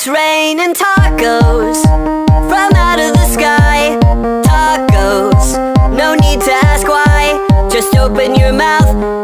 It's raining tacos from out of the sky. Tacos, no need to ask why. Just open your mouth